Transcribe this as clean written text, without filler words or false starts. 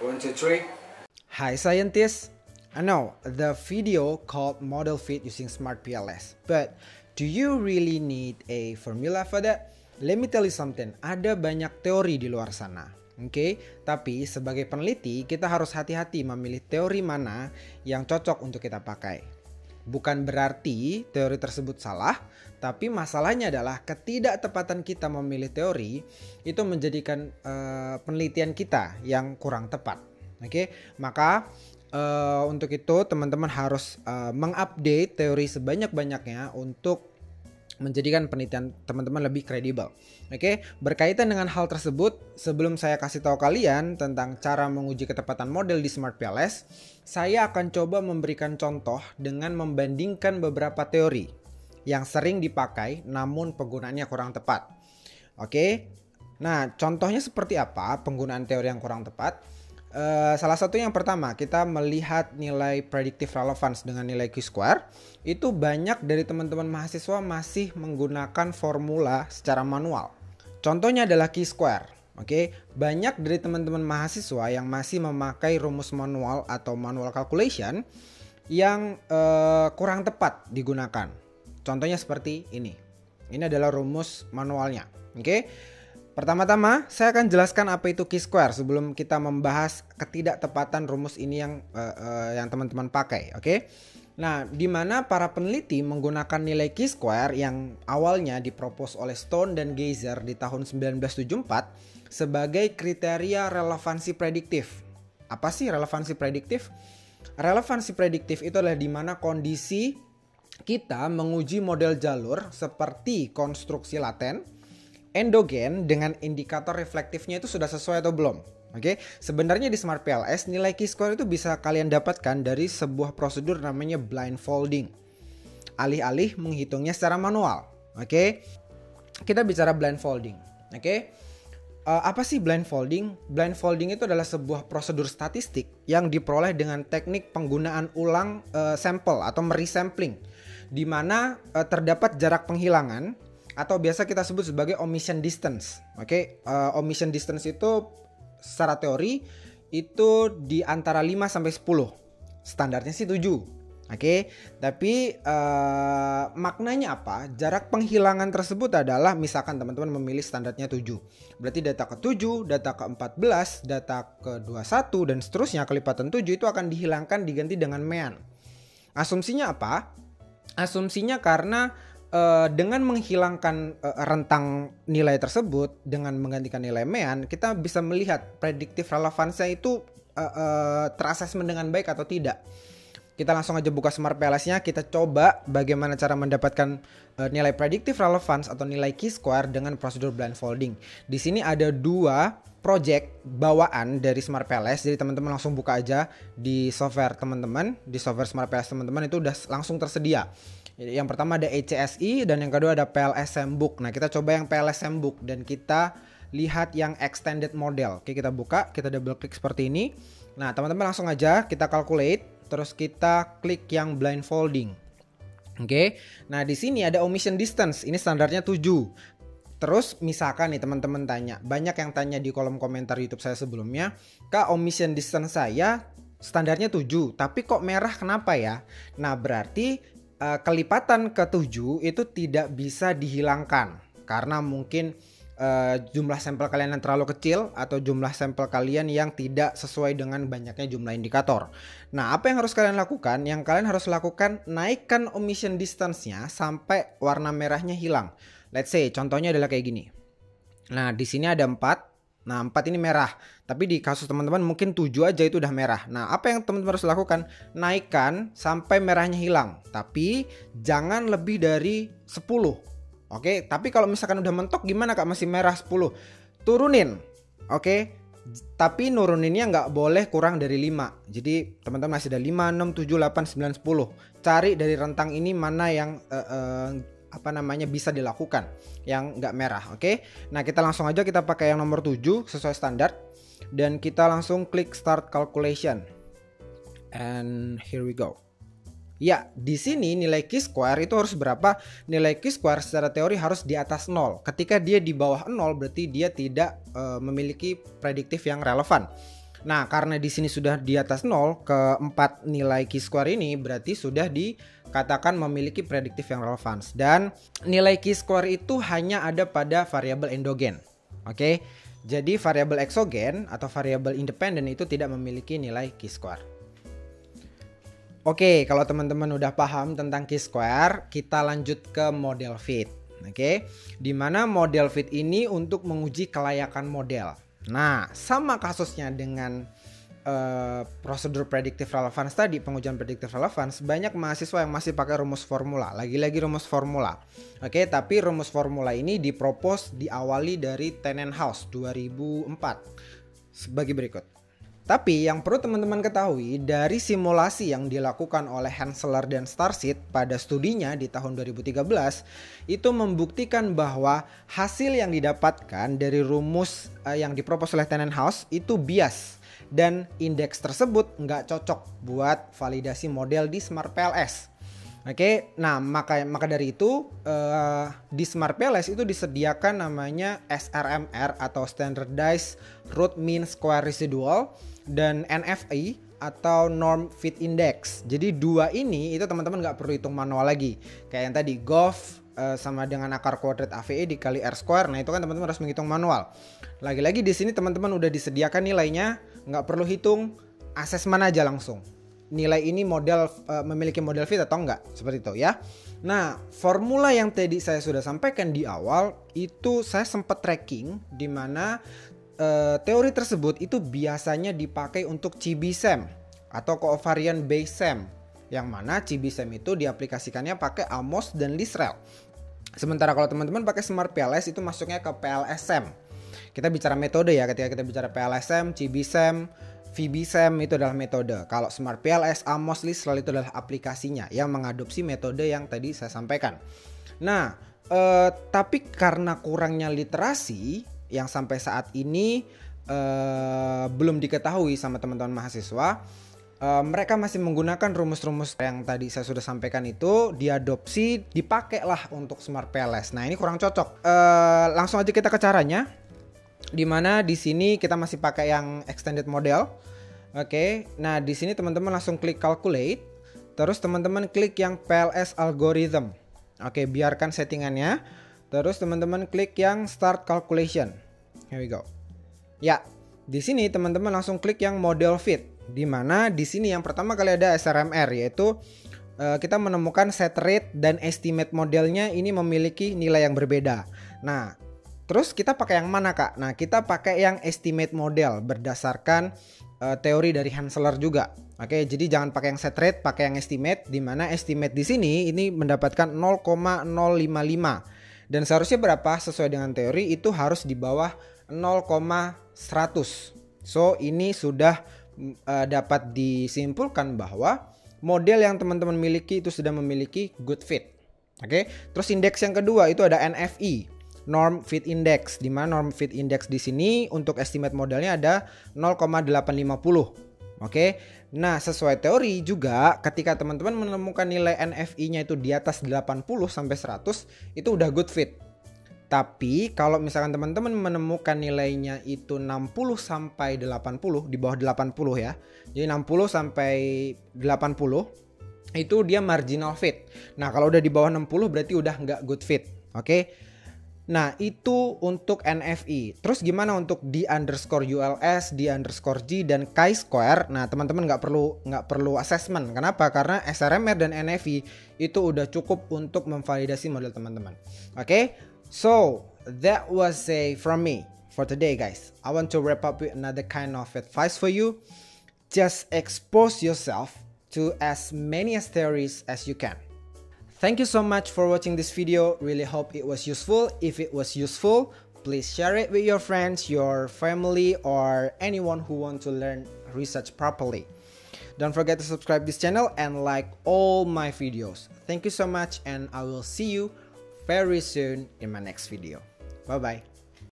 One, two, three. Hi scientists! I know the video called model fit using smart PLS, but do you really need a formula for that? Let me tell you something, ada banyak teori di luar sana. Oke, tapi sebagai peneliti kita harus hati-hati memilih teori mana yang cocok untuk kita pakai. Bukan berarti teori tersebut salah, tapi masalahnya adalah ketidaktepatan kita memilih teori itu menjadikan penelitian kita yang kurang tepat. Oke, maka untuk itu teman-teman harus mengupdate teori sebanyak-banyaknya untuk menjadikan penelitian teman-teman lebih kredibel. Oke, berkaitan dengan hal tersebut, sebelum saya kasih tahu kalian tentang cara menguji ketepatan model di Smart PLS, saya akan coba memberikan contoh dengan membandingkan beberapa teori yang sering dipakai namun penggunaannya kurang tepat. Oke, nah contohnya seperti apa penggunaan teori yang kurang tepat? Salah satu yang pertama, kita melihat nilai predictive relevance dengan nilai Q-square. Itu banyak dari teman-teman mahasiswa masih menggunakan formula secara manual. Contohnya adalah Q-square. Oke, banyak dari teman-teman mahasiswa yang masih memakai rumus manual atau manual calculation yang kurang tepat digunakan. Contohnya seperti ini. Ini adalah rumus manualnya. Oke. Pertama-tama, saya akan jelaskan apa itu Q-square sebelum kita membahas ketidaktepatan rumus ini yang teman-teman pakai, oke? Nah, di mana para peneliti menggunakan nilai Q-square yang awalnya dipropos oleh Stone dan Geiser di tahun 1974 sebagai kriteria relevansi prediktif. Apa sih relevansi prediktif? Relevansi prediktif itu adalah di mana kondisi kita menguji model jalur seperti konstruksi laten, endogen dengan indikator reflektifnya itu sudah sesuai atau belum. Oke, sebenarnya di Smart PLS nilai Q-square itu bisa kalian dapatkan dari sebuah prosedur namanya blindfolding. Alih-alih menghitungnya secara manual. Oke, kita bicara blindfolding. Oke, apa sih blindfolding? Blindfolding itu adalah sebuah prosedur statistik yang diperoleh dengan teknik penggunaan ulang sampel atau meresampling, di mana terdapat jarak penghilangan atau biasa kita sebut sebagai omission distance. Oke, omission distance itu secara teori itu di antara 5 sampai 10. Standarnya sih 7. Oke, tapi maknanya apa? Jarak penghilangan tersebut adalah misalkan teman-teman memilih standarnya 7. Berarti data ke-7, data ke-14, data ke-21 dan seterusnya kelipatan 7 itu akan dihilangkan diganti dengan mean. Asumsinya apa? Asumsinya karena dengan menghilangkan rentang nilai tersebut dengan menggantikan nilai mean, kita bisa melihat predictive relevansinya itu terasesmen dengan baik atau tidak. Kita langsung aja buka Smart PLS-nya, kita coba bagaimana cara mendapatkan nilai predictive relevance atau nilai Q-square dengan prosedur blindfolding. Di sini ada 2 project bawaan dari Smart PLS, jadi teman-teman langsung buka aja di software teman-teman, di software Smart PLS teman-teman itu udah langsung tersedia. Yang pertama ada ECSI dan yang kedua ada PLS Sembook. Nah, kita coba yang PLS Sembook dan kita lihat yang extended model. Oke, kita buka, kita double klik seperti ini. Nah, teman-teman langsung aja kita calculate, terus kita klik yang blindfolding. Oke. Nah, di sini ada omission distance. Ini standarnya 7. Terus misalkan nih teman-teman tanya, banyak yang tanya di kolom komentar YouTube saya sebelumnya, "Kak, omission distance saya standarnya 7, tapi kok merah kenapa ya?" Nah, berarti kelipatan ke-7 itu tidak bisa dihilangkan karena mungkin jumlah sampel kalian yang terlalu kecil atau jumlah sampel kalian yang tidak sesuai dengan banyaknya jumlah indikator. Nah, apa yang harus kalian lakukan? Yang kalian harus lakukan, naikkan omission distance-nya sampai warna merahnya hilang. Let's say contohnya adalah kayak gini. Nah, di sini ada 4. Nah, 4 ini merah. Tapi di kasus teman-teman mungkin 7 aja itu udah merah. Nah, apa yang teman-teman harus lakukan? Naikkan sampai merahnya hilang. Tapi jangan lebih dari 10. Oke, tapi kalau misalkan udah mentok gimana Kak, masih merah 10? Turunin. Oke. Tapi nuruninnya nggak boleh kurang dari 5. Jadi teman-teman masih ada 5, 6, 7, 8, 9, 10. Cari dari rentang ini mana yang bisa dilakukan yang nggak merah. Oke. Nah, kita langsung aja kita pakai yang nomor 7 sesuai standar dan kita langsung klik start calculation. And here we go. Ya, di sini nilai Q-square itu harus berapa? Nilai Q-square secara teori harus di atas 0. Ketika dia di bawah 0 berarti dia tidak memiliki prediktif yang relevan. Nah, karena di sini sudah di atas 0, keempat nilai chi-square ini berarti sudah dikatakan memiliki prediktif yang relevan. Dan nilai chi-square itu hanya ada pada variabel endogen. Oke, jadi variabel eksogen atau variabel independen itu tidak memiliki nilai chi-square. Oke, kalau teman-teman udah paham tentang chi-square, kita lanjut ke model fit. Oke, dimana model fit ini untuk menguji kelayakan model. Nah, sama kasusnya dengan prosedur predictive relevance tadi, pengujian predictive relevance, banyak mahasiswa yang masih pakai rumus formula. Lagi-lagi rumus formula. Oke, tapi rumus formula ini dipropos diawali dari Tenenhaus 2004 sebagai berikut. Tapi yang perlu teman-teman ketahui, dari simulasi yang dilakukan oleh Hensler dan Starship pada studinya di tahun 2013 itu membuktikan bahwa hasil yang didapatkan dari rumus yang dipropos oleh Tenenhaus itu bias dan indeks tersebut nggak cocok buat validasi model di Smart PLS. Oke, nah maka dari itu di Smart PLS itu disediakan namanya SRMR atau Standardized Root Mean Square Residual dan NFI atau Norm Fit Index. Jadi dua ini itu teman-teman nggak perlu hitung manual lagi. Kayak yang tadi GOF sama dengan akar kuadrat AVE dikali R square. Nah itu kan teman-teman harus menghitung manual. Lagi-lagi di sini teman-teman udah disediakan nilainya, nggak perlu hitung, asesmen aja langsung. Nilai ini model memiliki model fit atau enggak, seperti itu ya. Nah, formula yang tadi saya sudah sampaikan di awal itu saya sempat tracking di mana teori tersebut itu biasanya dipakai untuk CBSEM atau covariant based SEM, yang mana CBSEM itu diaplikasikannya pakai Amos dan Lisrel. Sementara kalau teman-teman pakai Smart PLS itu masuknya ke PLSM. Kita bicara metode ya, ketika kita bicara PLSM, CBSEM, VBSEM itu adalah metode. Kalau Smart PLS, Amos, Lisrel itu adalah aplikasinya yang mengadopsi metode yang tadi saya sampaikan. Nah, tapi karena kurangnya literasi yang sampai saat ini belum diketahui sama teman-teman mahasiswa, mereka masih menggunakan rumus-rumus yang tadi saya sudah sampaikan itu diadopsi, dipakailah untuk Smart PLS. Nah ini kurang cocok. Langsung aja kita ke caranya. Dimana di sini kita masih pakai yang extended model. Oke, nah di sini teman-teman langsung klik calculate, terus teman-teman klik yang PLS algorithm. Oke, biarkan settingannya. Terus teman-teman klik yang start calculation. Here we go. Ya, di sini teman-teman langsung klik yang model fit. Di mana di sini yang pertama kali ada SRMR, yaitu kita menemukan set rate dan estimate modelnya ini memiliki nilai yang berbeda. Nah, terus kita pakai yang mana kak? Nah, kita pakai yang estimate model berdasarkan teori dari Hensler juga. Oke, jadi jangan pakai yang set rate, pakai yang estimate. Di mana estimate di sini ini mendapatkan 0,055 dan seharusnya berapa sesuai dengan teori itu harus di bawah 0,100. So ini sudah dapat disimpulkan bahwa model yang teman-teman miliki itu sudah memiliki good fit. Oke, terus indeks yang kedua itu ada NFI, Norm Fit Index, di mana Norm Fit Index di sini untuk estimate modelnya ada 0,850. Oke. Nah, sesuai teori juga ketika teman-teman menemukan nilai NFI-nya itu di atas 80 sampai 100 itu udah good fit. Tapi kalau misalkan teman-teman menemukan nilainya itu 60 sampai 80, di bawah 80 ya. Jadi 60 sampai 80 itu dia marginal fit. Nah, kalau udah di bawah 60 berarti udah nggak good fit. Oke. Nah, itu untuk NFI. Terus gimana untuk D_ULS, D_G dan chi-square? Nah, teman-teman nggak perlu assessment. Kenapa? Karena SRMR dan NFI itu udah cukup untuk memvalidasi model teman-teman. Oke? So, that was from me for today, guys. I want to wrap up with another kind of advice for you. Just expose yourself to as many theories as you can. Thank you so much for watching this video. Really hope it was useful. If it was useful, please share it with your friends, your family, or anyone who want to learn research properly. Don't forget to subscribe this channel and like all my videos. Thank you so much, and I will see you very soon in my next video. Bye bye.